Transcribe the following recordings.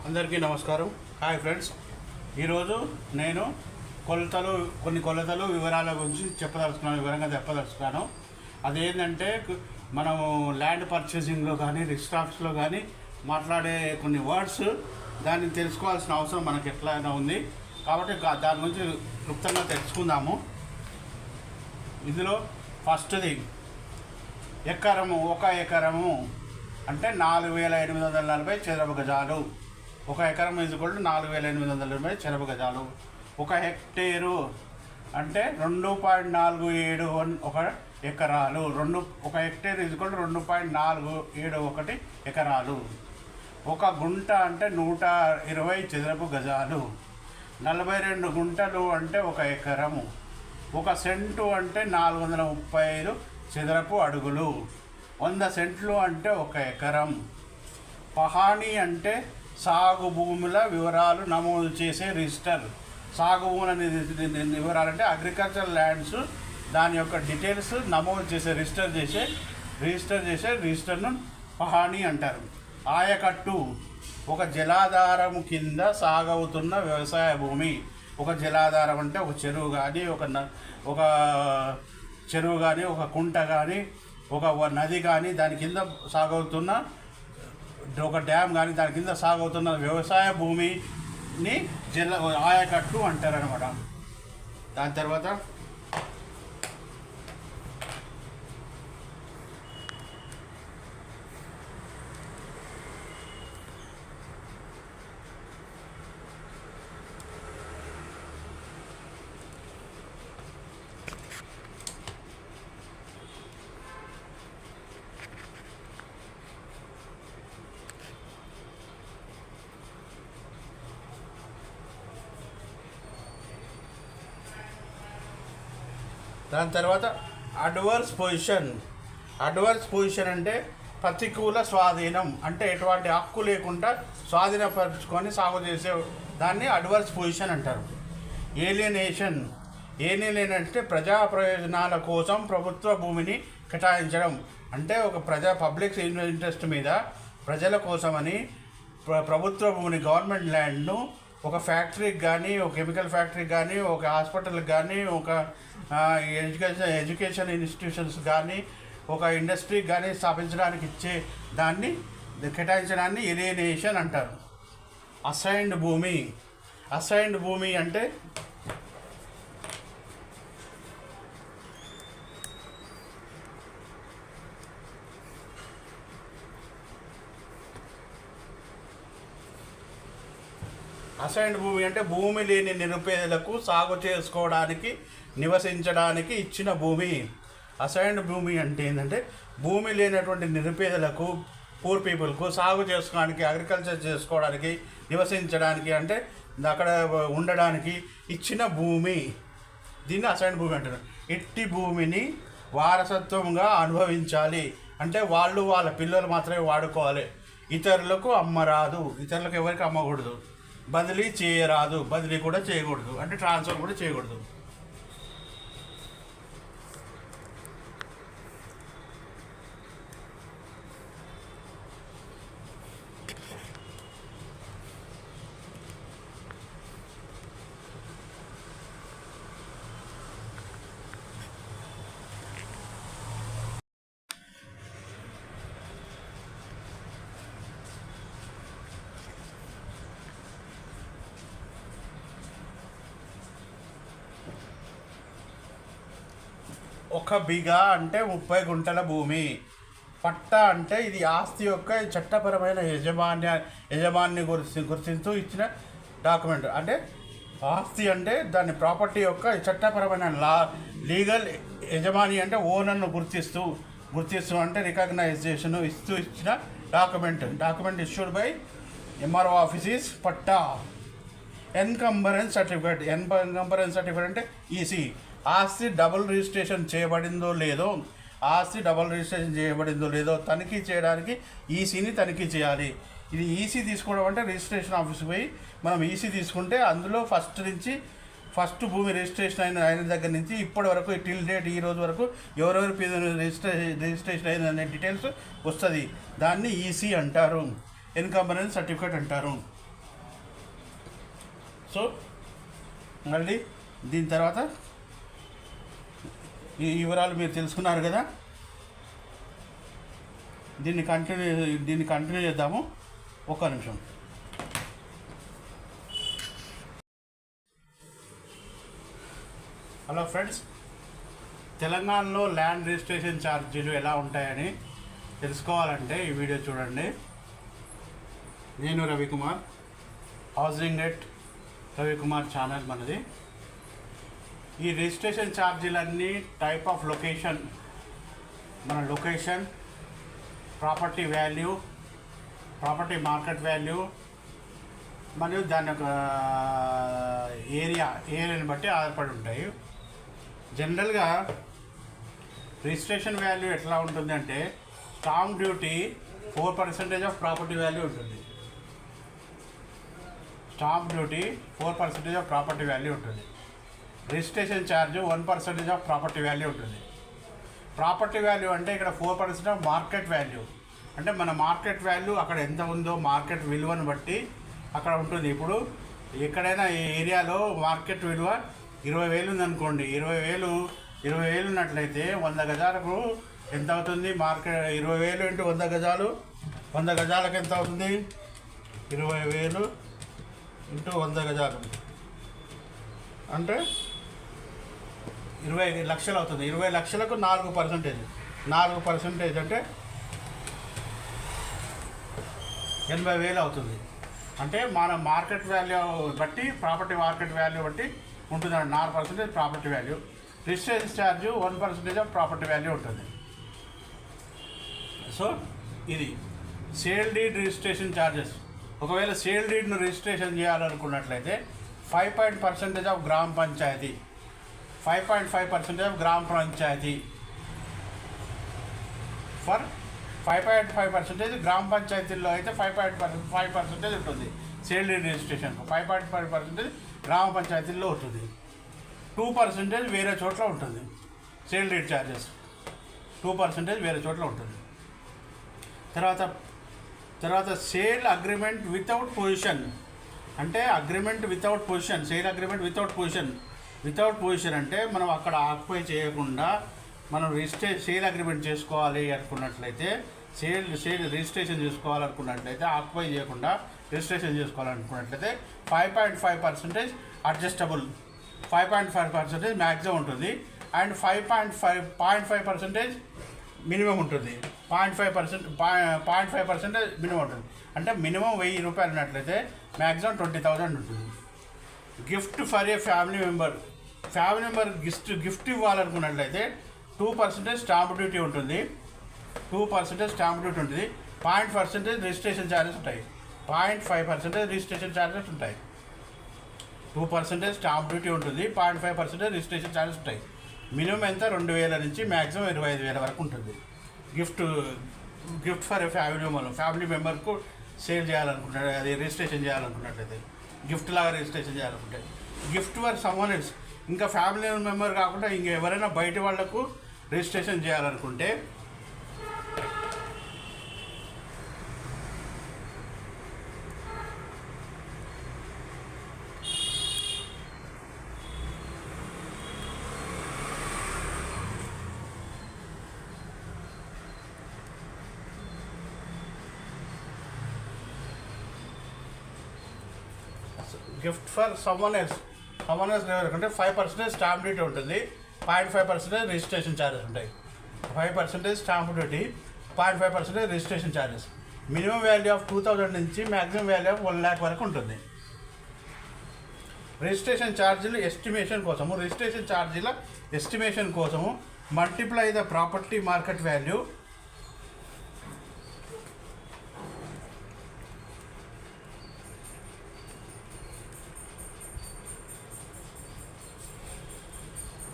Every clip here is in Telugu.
అందరికీ నమస్కారం. Hi friends. ఈరోజు నేను కొన్ని కొలతలు వివరాల గురించి వివరంగా చెప్పదలుచుకున్నాను. అదేంటంటే మనము ల్యాండ్ పర్చేసింగ్లో కానీ రిజిస్ట్రాక్షన్లో కానీ మాట్లాడే కొన్ని వర్డ్స్ దాన్ని తెలుసుకోవాల్సిన అవసరం మనకు ఎట్లయినా ఉంది. కాబట్టి దాని గురించి క్లుప్తంగా తెలుసుకుందాము. ఇందులో ఫస్ట్ది ఒక ఎకరము అంటే 4840 చదరపు గజాలు. ఒక ఎకరం ఈజ్వల్ 4840 చదరపు గజాలు. ఒక హెక్టేరు అంటే 2.471 ఎకరాలు. ఒక హెక్టేర్ ఈజ్వల్ 2.471 ఎకరాలు. ఒక గుంట అంటే 120 చదరపు గజాలు. 42 గుంటలు అంటే ఒక ఎకరము. ఒక సెంటు అంటే 435 చదరపు అడుగులు. 100 సెంట్లు అంటే ఒక ఎకరం. పహాణి అంటే సాగు భూముల వివరాలు నమోదు చేసే రిజిస్టర్. సాగు భూముల వివరాలు అంటే అగ్రికల్చర్ ల్యాండ్స్ దాని యొక్క డీటెయిల్స్ నమోదు చేసే రిజిస్టర్ను పహాణి అంటారు. ఆయకట్టు ఒక జలాధారము కింద సాగవుతున్న వ్యవసాయ భూమి. ఒక జలాధారం అంటే ఒక చెరువు కానీ ఒక కుంట కానీ ఒక నది కానీ దాని కింద సాగవుతున్న ఒక డ్యామ్ కానీ దాని కింద సాగవుతున్న వ్యవసాయ భూమిని ఆయకట్టు అంటారనమాట. దాని తర్వాత అడ్వర్స్ పొజిషన్ అంటే ప్రతికూల స్వాధీనం. అంటే ఎటువంటి హక్కు లేకుండా స్వాధీనపరుచుకొని సాగు చేసే దాన్ని అడ్వర్స్ పొజిషన్ అంటారు. ఏలియనేషన్ అంటే ప్రజా ప్రయోజనాల కోసం ప్రభుత్వ భూమిని కేటాయించడం. అంటే ఒక పబ్లిక్ ఇంట్రెస్ట్ మీద ప్రజల కోసమని ప్రభుత్వ భూమిని, గవర్నమెంట్ ల్యాండ్ను ఒక ఫ్యాక్టరీకి కానీ, ఒక కెమికల్ ఫ్యాక్టరీకి కానీ, ఒక హాస్పిటల్కి కానీ, ఒక ఎడ్యుకేషన్ ఇన్స్టిట్యూషన్స్ కానీ, ఒక ఇండస్ట్రీకి కానీ స్థాపించడానికి ఇచ్చే దాన్ని కేటాయించడాన్ని ఏలియనేషన్ అంటారు. అసైన్డ్ భూమి అంటే భూమి లేని నిరుపేదలకు సాగు చేసుకోవడానికి, నివసించడానికి ఇచ్చిన భూమి. అసైన్డ్ భూమి అంటే ఏంటంటే భూమి లేనటువంటి నిరుపేదలకు, పూర్ పీపుల్కు సాగు చేసుకోవడానికి, అగ్రికల్చర్ చేసుకోవడానికి, నివసించడానికి అంటే అక్కడ ఉండడానికి ఇచ్చిన భూమి. దీన్ని అసైన్డ్ భూమి అంటారు. ఇట్టి భూమిని వారసత్వంగా అనుభవించాలి. అంటే వాళ్ళ పిల్లలు మాత్రమే వాడుకోవాలి. ఇతరులకు అమ్మరాదు. ఇతరులకు ఎవరికి అమ్మకూడదు. బదిలీ చేయరాదు. బదిలీ కూడా చేయకూడదు. అంటే ట్రాన్స్ఫర్ కూడా చేయకూడదు. ఒక బిగా అంటే 30 గుంటల భూమి. పట్టా అంటే ఇది ఆస్తి యొక్క చట్టపరమైన యజమాన్ని గుర్తిస్తూ ఇచ్చిన డాక్యుమెంట్. అంటే ఆస్తి అంటే దాని ప్రాపర్టీ యొక్క చట్టపరమైన లీగల్ యజమాని అంటే ఓనర్ను గుర్తిస్తూ అంటే రికగ్నైజేషన్ ఇస్తూ ఇచ్చిన document issued by MRO offices. Patta. Encumbrance certificate అంటే ఈసీ. ఆస్తి డబుల్ రిజిస్ట్రేషన్ చేయబడిందో లేదో తనిఖీ చేయడానికి ఈసీని తనిఖీ చేయాలి. ఇది ఈసీ తీసుకోవడం అంటే రిజిస్ట్రేషన్ ఆఫీస్కి పోయి మనం ఈసీ తీసుకుంటే అందులో ఫస్ట్ భూమి రిజిస్ట్రేషన్ అయిన దగ్గర నుంచి ఇప్పటి వరకు టిల్ డేట్ ఈ రోజు వరకు ఎవరెవరి రిజిస్ట్రేషన్ అయిందనే డీటెయిల్స్ వస్తుంది. దాన్ని ఈసీ అంటారు. ఎన్కంబరెన్స్ సర్టిఫికేట్ అంటారు. సో మళ్ళీ దీని తర్వాత ఈ వివరాలు మీరు తెలుసుకున్నారు కదా. దీన్ని కంటిన్యూ చేద్దాము. ఒక్క నిమిషం. హలో ఫ్రెండ్స్, తెలంగాణలో ల్యాండ్ రిజిస్ట్రేషన్ ఛార్జీలు ఎలా ఉంటాయని తెలుసుకోవాలంటే ఈ వీడియో చూడండి. నేను Ravikumar, housing net Ravikumar channel మనది. ఈ రిజిస్ట్రేషన్ ఛార్జీలన్నీ టైప్ ఆఫ్ లొకేషన్, మన location, property value, property market value మరియు దాని యొక్క ఏరియాని బట్టి ఆధారపడి ఉంటాయి. జనరల్గా రిజిస్ట్రేషన్ వాల్యూ ఎట్లా ఉంటుంది అంటే stamp duty 4% of property value ఉంటుంది. Stamp duty 4% of property value ఉంటుంది. Registration charge 1% of property value ఉంటుంది. ప్రాపర్టీ వాల్యూ అంటే ఇక్కడ 4% ఆఫ్ మార్కెట్ వాల్యూ, అంటే మన మార్కెట్ వాల్యూ అక్కడ ఎంత ఉందో మార్కెట్ విలువను బట్టి అక్కడ ఉంటుంది. ఇప్పుడు ఎక్కడైనా ఈ ఏరియాలో మార్కెట్ విలువ 20,000 ఉందనుకోండి. 20,000 ఉన్నట్లయితే 100 గజాలకు ఎంత అవుతుంది? మార్కెట్ 20,000 ఇంటూ 100 గజాలు, 100 గజాలకు ఎంత అవుతుంది? 20,000 ఇంటూ 100 గజాలు అంటే 20 లక్షలు అవుతుంది. 20 లక్షలకు 4%. 4% అంటే 80,000 అవుతుంది. అంటే మన మార్కెట్ వాల్యూ బట్టి, ప్రాపర్టీ మార్కెట్ వాల్యూ బట్టి ఉంటుంది. 4% property value. Registration charge 1% of property value ఉంటుంది. సో ఇది సేల్ డీడ్ రిజిస్ట్రేషన్ ఛార్జెస్. ఒకవేళ సేల్ డీడ్ను రిజిస్ట్రేషన్ చేయాలనుకున్నట్లయితే 5% ఆఫ్ గ్రామ పంచాయతీ, 5.5% ఆఫ్ గ్రామ పంచాయతీ ఫర్ 5.5% గ్రామ పంచాయతీల్లో అయితే 5.5% ఉంటుంది సేల్ డీడ్ రిజిస్ట్రేషన్. 5.5% గ్రామ పంచాయతీల్లో ఉంటుంది. 2% వేరే చోట్ల ఉంటుంది. సేల్ డీడ్ ఛార్జెస్ 2% వేరే చోట్ల ఉంటుంది. తర్వాత సేల్ అగ్రిమెంట్ వితౌట్ పొజిషన్, అంటే agreement without position, sale agreement without position. Without position అంటే మనం అక్కడ ఆక్యుపై చేయకుండా మనం సేల్ అగ్రిమెంట్ చేసుకోవాలి అనుకున్నట్లయితే, రిజిస్ట్రేషన్ చేసుకోవాలనుకున్నట్లయితే, ఆక్యుపై చేయకుండా రిజిస్ట్రేషన్ చేసుకోవాలనుకున్నట్లయితే 5.5% అడ్జస్టబుల్, 5.5% మ్యాక్సిమం ఉంటుంది. అండ్ 0.5% మినిమం ఉంటుంది. 0.5% మినిమం ఉంటుంది. అంటే మినిమం 1,000 రూపాయలు ఉన్నట్లయితే మ్యాక్సిమం 20,000 ఉంటుంది. Gift for a family member gift ఇవ్వాలనుకున్నట్లయితే 2% స్టాంప్ డ్యూటీ ఉంటుంది. 2% స్టాంప్ డ్యూటీ ఉంటుంది. 0.5% రిజిస్ట్రేషన్ ఛార్జెస్ ఉంటాయి. 0.5% రిజిస్ట్రేషన్ ఛార్జెస్ ఉంటాయి. 2% స్టాంప్ డ్యూటీ ఉంటుంది. 0.5% రిజిస్ట్రేషన్ ఛార్జెస్ ఉంటాయి. మినిమం ఎంత? 2,000 నుంచి మ్యాక్సిమం 25,000 వరకు ఉంటుంది. గిఫ్ట్ ఫర్ ఏ ఫ్యామిలీ మెంబర్కు సేల్ చేయాలనుకుంటాడు, అది రిజిస్ట్రేషన్ చేయాలనుకున్నట్లయితే, గిఫ్ట్ లాగా రిజిస్ట్రేషన్ చేయాలనుకుంటే. గిఫ్ట్ ఫర్ సమ్వన్ ఎల్స్, ఇంకా ఫ్యామిలీ మెంబర్ కాకుండా ఇంకా ఎవరైనా బయట వాళ్లకు రిజిస్ట్రేషన్ చేయాలనుకుంటే గిఫ్ట్ ఫర్ సమ్వన్ ఎల్స్ అంటే 5% స్టాంప్ డ్యూటీ ఉంటుంది. 0.5% రిజిస్ట్రేషన్ ఛార్జెస్ ఉంటాయి. 5% stamp duty, 0.5% registration charges. Minimum value of 2,000 నుంచి మ్యాక్సిమం వాల్యూ ఆఫ్ 1 lakh వరకు ఉంటుంది. రిజిస్ట్రేషన్ ఛార్జీల ఎస్టిమేషన్ కోసము multiply the property market value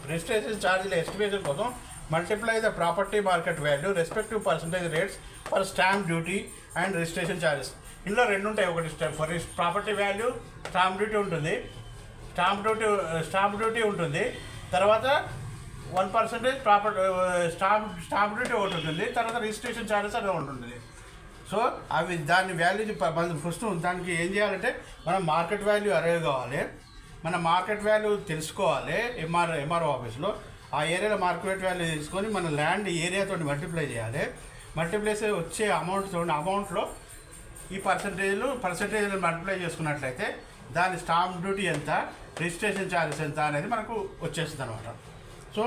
registration ఛార్జీల ఎస్టిమేషన్ కోసం multiply the property market value respective percentage rates for stamp duty and registration charges. ఇందులో రెండు ఉంటాయి. ఒకటి for property value stamp duty ఉంటుంది. స్టాంప్ డ్యూటీ ఉంటుంది. తర్వాత 1% స్టాంప్ డ్యూటీ ఒకటి ఉంటుంది. తర్వాత రిజిస్ట్రేషన్ ఛార్జెస్ అనేది ఉంటుంది. సో అవి దాని వాల్యూ ఫస్ట్ దానికి ఏం చేయాలంటే మనం మార్కెట్ వాల్యూ అరైవ్ కావాలి, మన మార్కెట్ వాల్యూ తెలుసుకోవాలి. ఎంఆర్ఓ ఆఫీస్లో ఆ ఏరియాలో మార్కెట్ వాల్యూ తెలుసుకొని మన ల్యాండ్ ఏరియాతో మల్టిప్లై చేయాలి. మల్టిప్లై వచ్చే అమౌంట్లో ఈ పర్సంటేజ్లు మల్టిప్లై చేసుకున్నట్లయితే దాని స్టాంప్ డ్యూటీ ఎంత, రిజిస్ట్రేషన్ ఛార్జెస్ ఎంత అనేది మనకు వచ్చేస్తుంది అనమాట. సో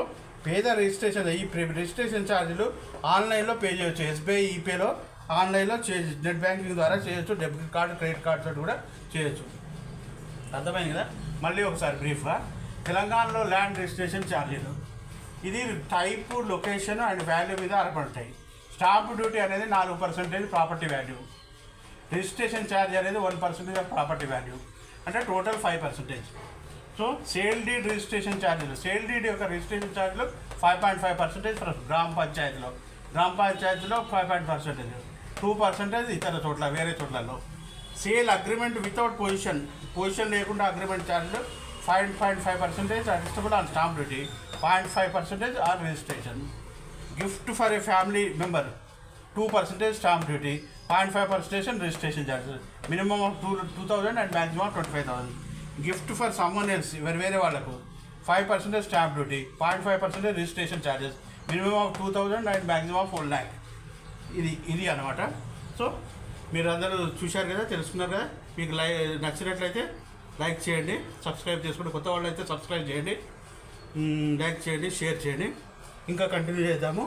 పేద రిజిస్ట్రేషన్ ఛార్జీలు ఆన్లైన్లో పే చేయొచ్చు. ఎస్బీఐ ఈపేలో ఆన్లైన్లో నెట్ బ్యాంకింగ్ ద్వారా చేయొచ్చు, డెబిట్ కార్డు క్రెడిట్ కార్డు తోటి కూడా చేయొచ్చు. అర్థమైంది కదా. మళ్ళీ ఒకసారి బ్రీఫ్గా, తెలంగాణలో ల్యాండ్ రిజిస్ట్రేషన్ ఛార్జీలు ఇది టైపు, లొకేషన్ అండ్ వాల్యూ మీద ఆధారపడతాయి. స్టాంప్ డ్యూటీ అనేది 4% ప్రాపర్టీ వాల్యూ, రిజిస్ట్రేషన్ ఛార్జ్ అనేది 1% ఆఫ్ ప్రాపర్టీ వాల్యూ, అంటే total 5%. So sale deed registration ఛార్జీలు, సేల్ డీడ్ యొక్క రిజిస్ట్రేషన్ ఛార్జీలు 5.5% ఫర్ గ్రామ పంచాయతీలో 5% 2% ఇతర చోట్ల వేరే చోట్లలో. సేల్ అగ్రిమెంట్ వితౌట్ పొజిషన్ లేకుండా అగ్రిమెంట్ ఛార్జీలు 5.5% adjustable on stamp duty, 0.5% on registration. Gift for a family member 2% stamp duty, 0.5% registration charges, minimum of 2,000 and maximum 25,000. Gift for someone else వేరే వాళ్ళకు 5% stamp duty, 0.5% registration charges, minimum of 2,000 and maximum of 1 lakh. ఇది అనమాట. సో మీరు అందరూ చూశారు కదా, తెలుసుకున్నారు కదా. మీకు నచ్చినట్లయితే లైక్ చేయండి, సబ్స్క్రైబ్ చేసుకోండి. కొత్త వాళ్ళు అయితే సబ్స్క్రైబ్ చేయండి, లైక్ చేయండి, షేర్ చేయండి. ఇంకా కంటిన్యూ చేద్దాము.